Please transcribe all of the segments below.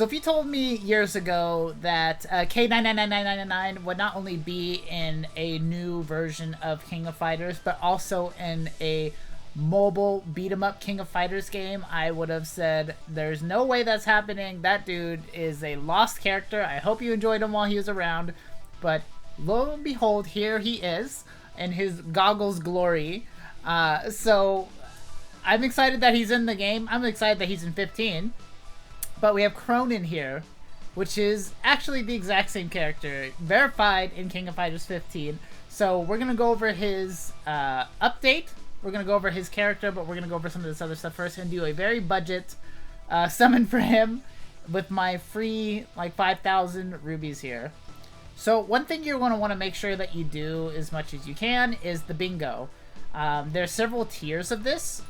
if you told me years ago that K999999 would not only be in a new version of King of Fighters, but also in a mobile beat-em-up King of Fighters game, I would have said, there's no way that's happening. That dude is a lost character. I hope you enjoyed him while he was around. But lo and behold, here he is in his goggles glory. So I'm excited that he's in the game. I'm excited that he's in 15. But we have Krohnen here, which is actually the exact same character, verified in King of Fighters 15. So we're going to go over his update. We're going to go over his character, but we're going to go over some of this other stuff first and do a very budget summon for him with my free, like, 5,000 rubies here. So one thing you're going to want to make sure that you do as much as you can is the bingo. There's several tiers of this.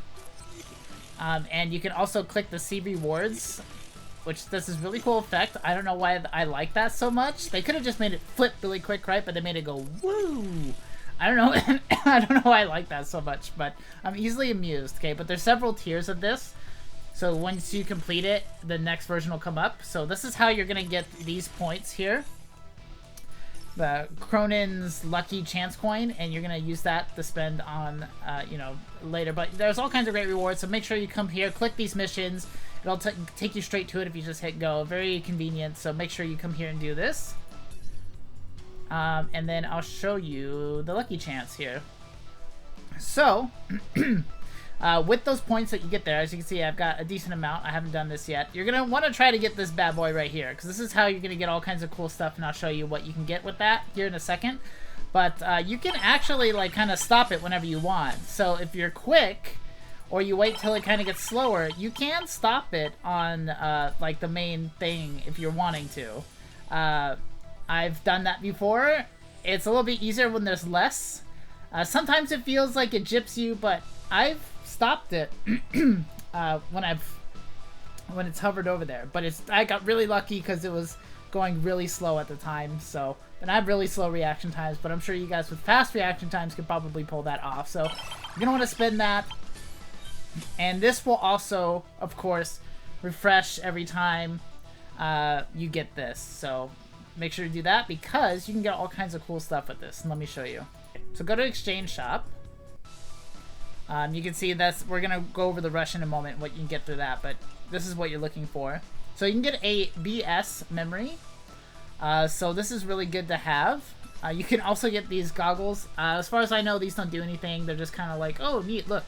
And you can also click the see rewards, which this is really cool effect. I don't know why I like that so much. They could have just made it flip really quick, right? But they made it go woo. I don't know. I don't know why I like that so much, but I'm easily amused. Okay, but there's several tiers of this. So once you complete it, the next version will come up. So this is how you're gonna get these points here. The Krohnen's lucky chance coin, and you're gonna use that to spend on, you know, later. But there's all kinds of great rewards. So make sure you come here, click these missions. It'll take you straight to it if you just hit go. Very convenient. So make sure you come here and do this. And then I'll show you the lucky chance here. So, with those points that you get there, as you can see, I've got a decent amount. I haven't done this yet. You're going to want to try to get this bad boy right here, because this is how you're going to get all kinds of cool stuff, and I'll show you what you can get with that here in a second. But you can actually, like, kind of stop it whenever you want. So if you're quick, or you wait till it kind of gets slower, you can stop it on, like, the main thing if you're wanting to. I've done that before. It's a little bit easier when there's less. Sometimes it feels like it gyps you, but I've stopped it when it's hovered over there. But I got really lucky because it was going really slow at the time. So, and I have really slow reaction times, but I'm sure you guys with fast reaction times could probably pull that off. So you're gonna want to spin that, and this will also, of course, refresh every time you get this. So make sure to do that because you can get all kinds of cool stuff with this. And let me show you. So go to Exchange Shop. You can see we're gonna go over the rush in a moment, what you can get through that, but this is what you're looking for. So you can get a BS memory. So this is really good to have. You can also get these goggles. As far as I know, these don't do anything. They're just kind of like, oh, neat, look.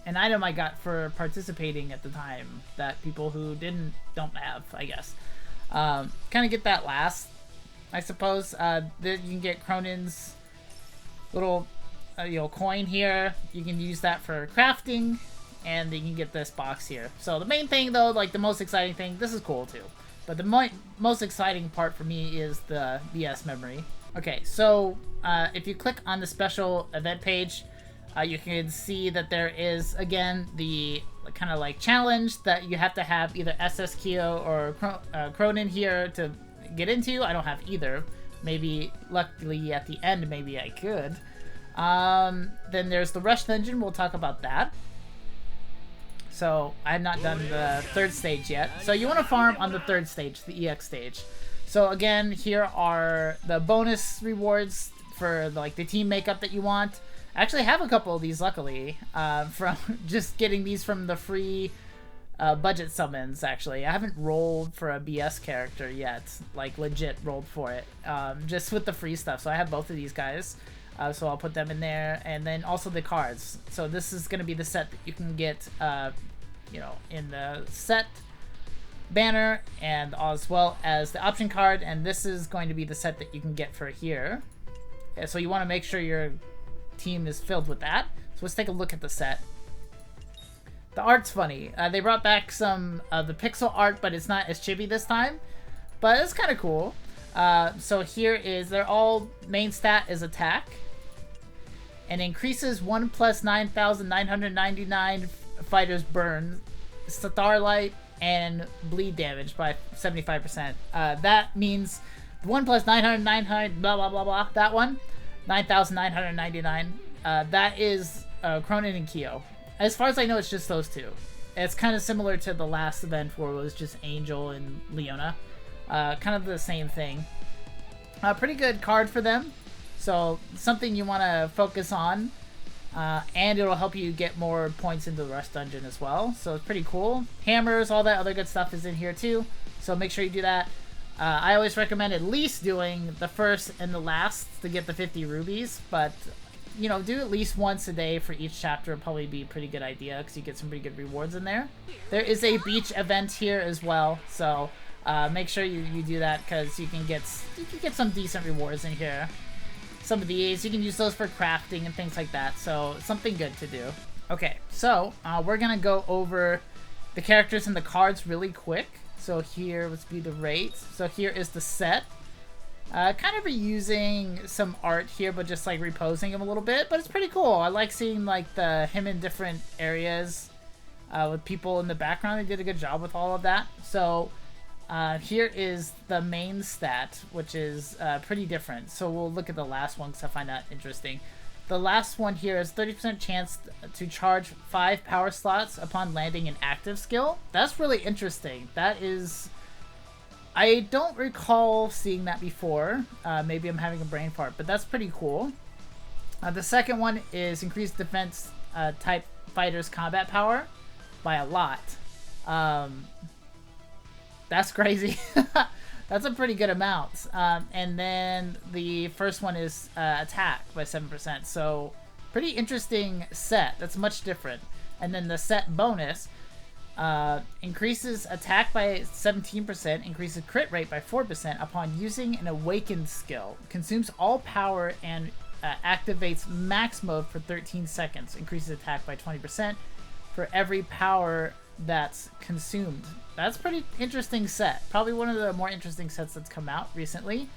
An item I got for participating at the time that people who don't have, I guess. Kind of get that last, I suppose. Then you can get Krohnen's little coin here. You can use that for crafting, and then you can get this box here. So the main thing, though, like the most exciting thing, this is cool too, but the most exciting part for me is the BS memory. Okay, so if you click on the special event page, you can see that there is, again, the kind of like challenge that you have to have either SS Kyo or Krohnen here to get into. I don't have either. Maybe, luckily, at the end, maybe I could. Then there's the Rush Dungeon. We'll talk about that. So, I have not done the third stage yet. So, you want to farm on the third stage, the EX stage. So, again, here are the bonus rewards for, like, the team makeup that you want. I actually have a couple of these, luckily, from just getting these from the free budget summons, actually. I haven't rolled for a BS character yet, like legit rolled for it, just with the free stuff. So I have both of these guys, so I'll put them in there, and then also the cards. So this is going to be the set that you can get, you know, in the set banner, and as well as the option card, and this is going to be the set that you can get for here. So you want to make sure your team is filled with that. So let's take a look at the set. The art's funny. They brought back some of the pixel art, but it's not as chibi this time. But it's kind of cool. So here is, they're all, main stat is attack. And increases 1 plus 9,999 fighters burn, starlight, and bleed damage by 75%. That means 1 plus 999, blah blah blah blah, that one. 9,999. That is Krohnen and Kyo. As far as I know, it's just those two. It's kind of similar to the last event where it was just Angel and Leona. Kind of the same thing. Pretty good card for them. So something you want to focus on. And it'll help you get more points into the Rush Dungeon as well. So it's pretty cool. Hammers, all that other good stuff is in here too. So make sure you do that. I always recommend at least doing the first and the last to get the 50 rubies. But, you know, do at least once a day for each chapter would probably be a pretty good idea because you get some pretty good rewards in there. There is a beach event here as well. So make sure you do that because you can get some decent rewards in here. Some of these, you can use those for crafting and things like that, so something good to do. Okay, so we're gonna go over the characters and the cards really quick. So here, let's be the rate. So here is the set. Kind of reusing some art here, but just like reposing him a little bit, but it's pretty cool. I like seeing like him in different areas with people in the background. They did a good job with all of that. So here is the main stat, which is pretty different. So we'll look at the last one because I find that interesting. The last one here is 30% chance to charge 5 power slots upon landing an active skill. That's really interesting. That is... I don't recall seeing that before. Maybe I'm having a brain fart, but that's pretty cool. The second one is increased defense type fighters combat power by a lot. That's crazy. That's a pretty good amount. And then the first one is attack by 7%. So pretty interesting set. That's much different. And then the set bonus increases attack by 17%, increases crit rate by 4% upon using an awakened skill. Consumes all power and activates max mode for 13 seconds. Increases attack by 20% for every power that's consumed. That's pretty interesting set. Probably one of the more interesting sets that's come out recently.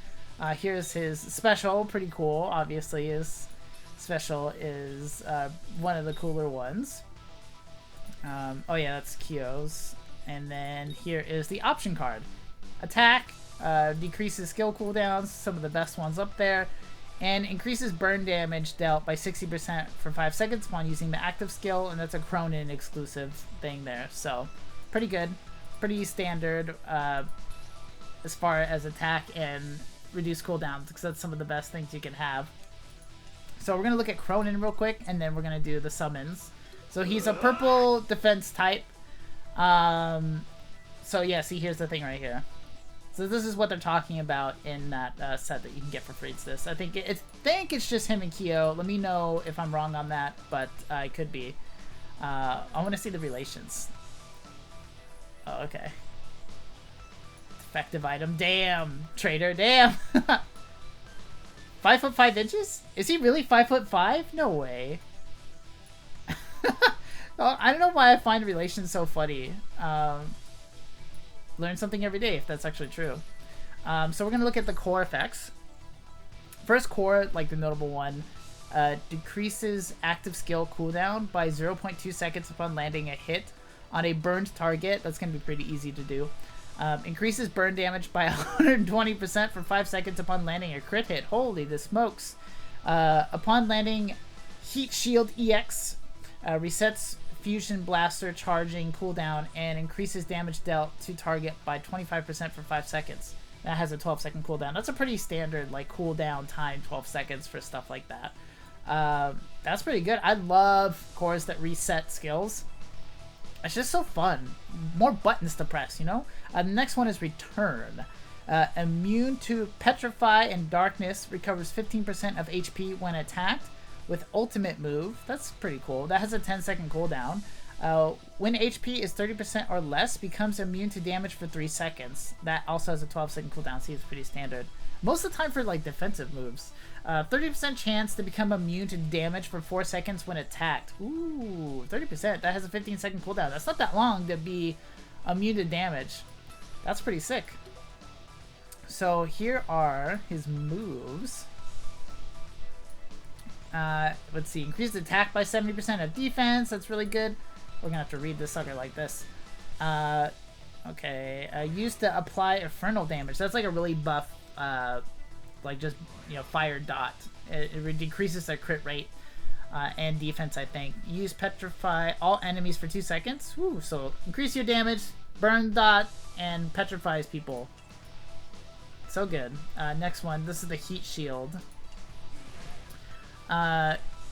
Here's his special. Pretty cool. Obviously, his special is one of the cooler ones. Oh yeah, that's Kyo's. And then here is the option card. Attack, decreases skill cooldowns, some of the best ones up there, and increases burn damage dealt by 60% for 5 seconds upon using the active skill, and that's a Krohnen exclusive thing there. So, pretty good. Pretty standard as far as attack and reduce cooldowns, because that's some of the best things you can have. So we're going to look at Krohnen real quick, and then we're going to do the summons. So he's a purple defense type. So yeah, see, here's the thing right here. So this is what they're talking about in that set that you can get for free. It's this. I think it's just him and Kyo. Let me know if I'm wrong on that, but I could be. I want to see the relations. Oh, okay. Defective item. Damn, trader. Damn. 5 foot 5 inches? Is he really 5'5"? No way. I don't know why I find relations so funny. Learn something every day if that's actually true. So we're gonna look at the core effects. First core, like the notable one, decreases active skill cooldown by 0.2 seconds upon landing a hit on a burned target. That's gonna be pretty easy to do. Increases burn damage by 120% for 5 seconds upon landing a crit hit. Holy the smokes. Upon landing Heat Shield EX, resets Fusion Blaster charging cooldown and increases damage dealt to target by 25% for 5 seconds. That has a 12-second cooldown. That's a pretty standard like cooldown time, 12 seconds for stuff like that. That's pretty good. I love cores that reset skills. It's just so fun. More buttons to press, you know? The next one is Return. Immune to Petrify and Darkness, recovers 15% of HP when attacked with ultimate move. That's pretty cool. That has a 10-second cooldown. When HP is 30% or less, becomes immune to damage for 3 seconds. That also has a 12-second cooldown. Seems pretty standard. Most of the time for like defensive moves. 30% chance to become immune to damage for 4 seconds when attacked. Ooh, 30%. That has a 15-second cooldown. That's not that long to be immune to damage. That's pretty sick. So here are his moves. Let's see. Increased attack by 70% of defense. That's really good. We're gonna have to read this sucker like this. Okay. Used to apply infernal damage. That's like a really buff, like just, you know, fire dot. It decreases their crit rate. and defense, I think. Use Petrify all enemies for 2 seconds. Woo, so increase your damage, burn dot, and petrifies people. So good. Next one, this is the Heat Shield.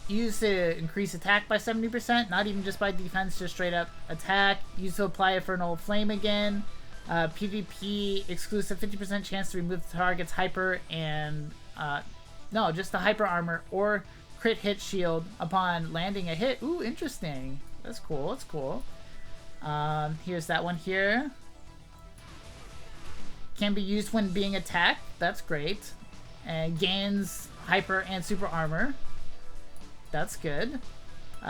Use to increase attack by 70%, not even just by defense, just straight up attack. Use to apply Infernal Flame again. PvP exclusive 50% chance to remove the target's hyper and no, just the hyper armor or crit hit shield upon landing a hit. Ooh, interesting. That's cool. That's cool. Here's that one here. Can be used when being attacked. That's great. And gains hyper and super armor. That's good.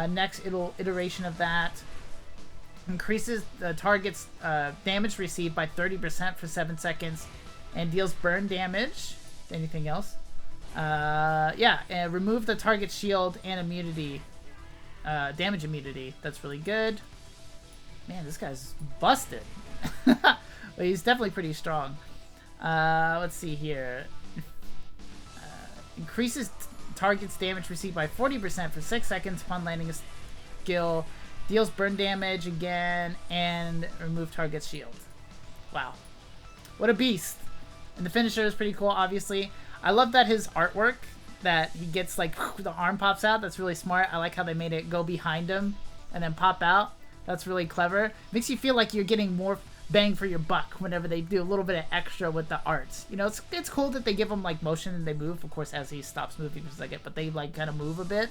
Next iteration of that increases the target's damage received by 30% for 7 seconds and deals burn damage. Anything else? Yeah, and remove the target's shield and immunity. Damage immunity. That's really good. Man, this guy's busted. But he's definitely pretty strong. Let's see here. Increases target's damage received by 40% for 6 seconds upon landing a skill. Deals burn damage again, and remove target's shield. Wow. What a beast. And the finisher is pretty cool, obviously. I love that his artwork, that he gets, like, the arm pops out. That's really smart. I like how they made it go behind him and then pop out. That's really clever. Makes you feel like you're getting more bang for your buck whenever they do a little bit of extra with the arts. You know, it's cool that they give him, like, motion and they move, of course, as he stops moving for a second, but they, like, kind of move a bit.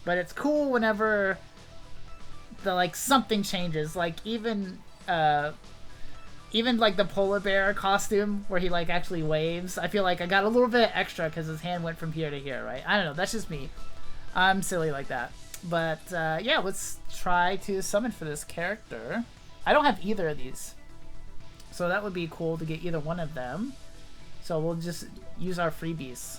But it's cool whenever the, like, something changes. Like, even like the polar bear costume where he, like, actually waves. I feel like I got a little bit extra because his hand went from here to here, right? I don't know. That's just me. I'm silly like that. But, yeah, let's try to summon for this character. I don't have either of these. So that would be cool to get either one of them. So we'll just use our freebies.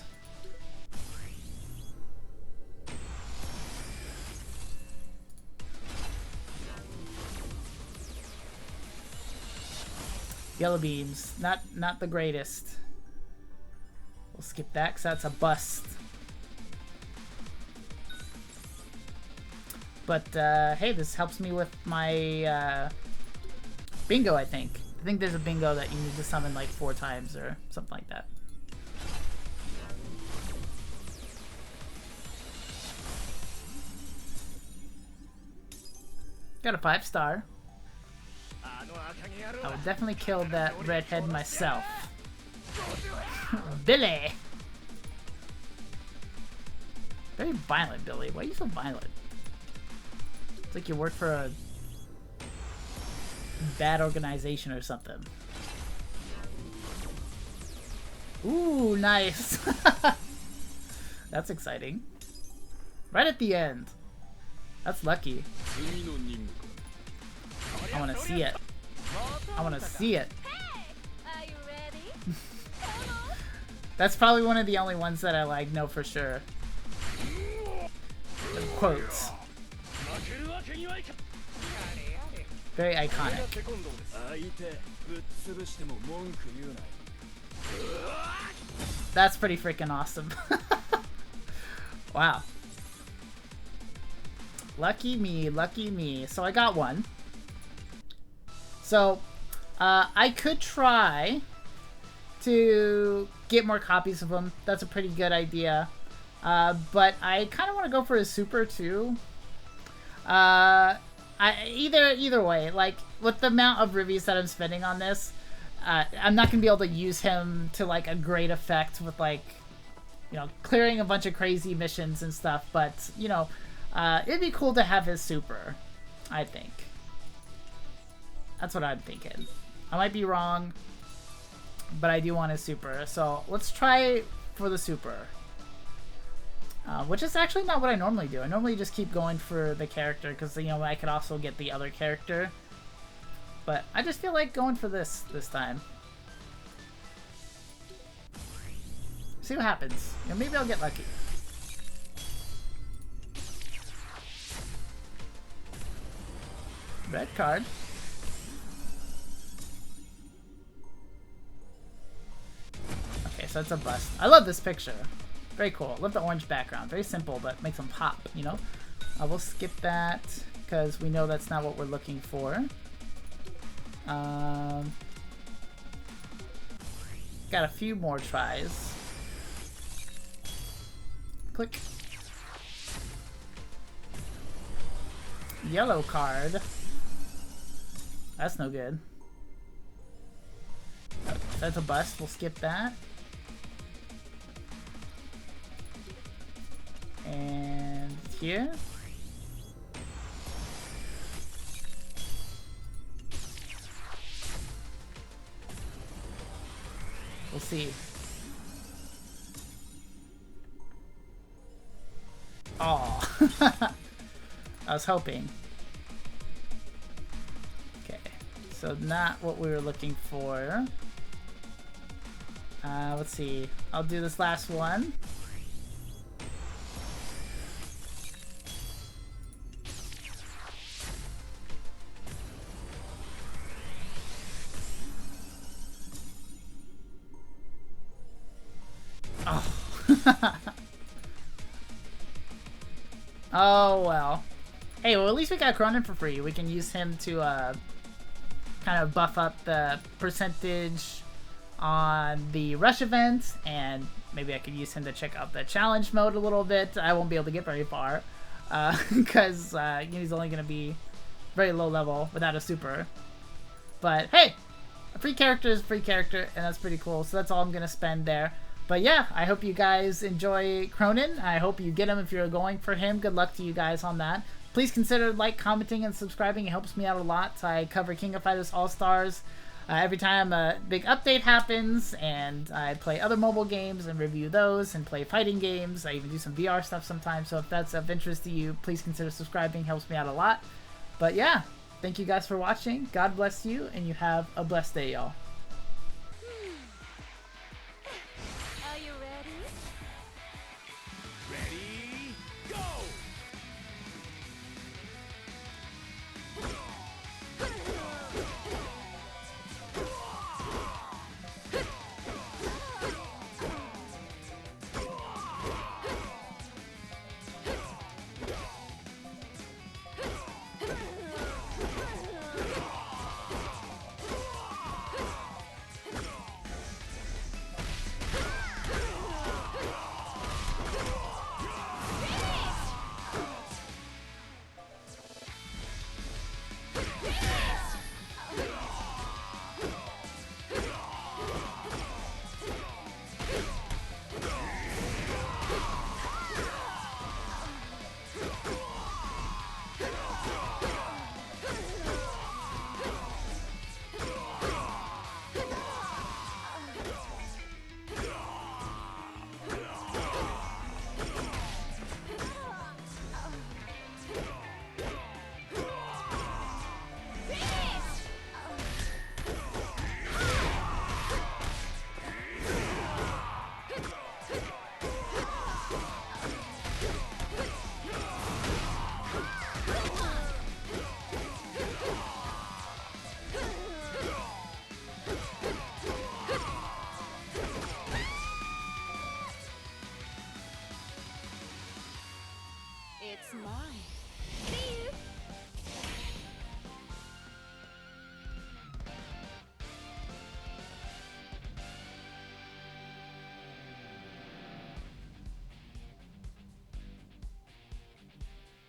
Yellow beams, not the greatest. We'll skip that because that's a bust. But hey, this helps me with my bingo, I think. I think there's a bingo that you need to summon like 4 times or something like that. Got a 5-star. I would definitely kill that redhead myself. Billy! Very violent, Billy. Why are you so violent? It's like you work for a bad organization or something. Ooh, nice. That's exciting. Right at the end. That's lucky. I want to see it. I want to see it. Are you ready? That's probably one of the only ones that I like know for sure. The quotes. Very iconic. That's pretty freaking awesome. Wow. Lucky me, lucky me. So I got one. So, I could try to get more copies of them. That's a pretty good idea. But I kind of want to go for a super too. Either way, like with the amount of reviews that I'm spending on this, I'm not gonna be able to use him to like a great effect with like, you know, clearing a bunch of crazy missions and stuff. But you know, it'd be cool to have his super, I think. That's what I'm thinking. I might be wrong, but I do want a super. So let's try for the super. Which is actually not what I normally do. I normally just keep going for the character because, you know, I could also get the other character. But I just feel like going for this time. See what happens. You know, maybe I'll get lucky. Red card. Okay, so it's a bust. I love this picture. Very cool. Love the orange background. Very simple, but makes them pop, you know? We'll skip that because we know that's not what we're looking for. Got a few more tries. Click. Yellow card. That's no good. Okay, that's a bust. We'll skip that. And here. We'll see. Oh, I was hoping. Okay, so not what we were looking for. Let's see. I'll do this last one. Oh. Oh, well. Hey, well, at least we got Krohnen for free. We can use him to kind of buff up the percentage on the rush event, and maybe I could use him to check out the challenge mode a little bit. I won't be able to get very far because he's only going to be very low level without a super. But hey, a free character is a free character, and that's pretty cool. So that's all I'm going to spend there. But yeah, I hope you guys enjoy Krohnen. I hope you get him if you're going for him. Good luck to you guys on that. Please consider like, commenting, and subscribing. It helps me out a lot. I cover King of Fighters All-Stars every time a big update happens, and I play other mobile games and review those and play fighting games. I even do some VR stuff sometimes. So if that's of interest to you, please consider subscribing. It helps me out a lot. But yeah, thank you guys for watching. God bless you, and you have a blessed day, y'all.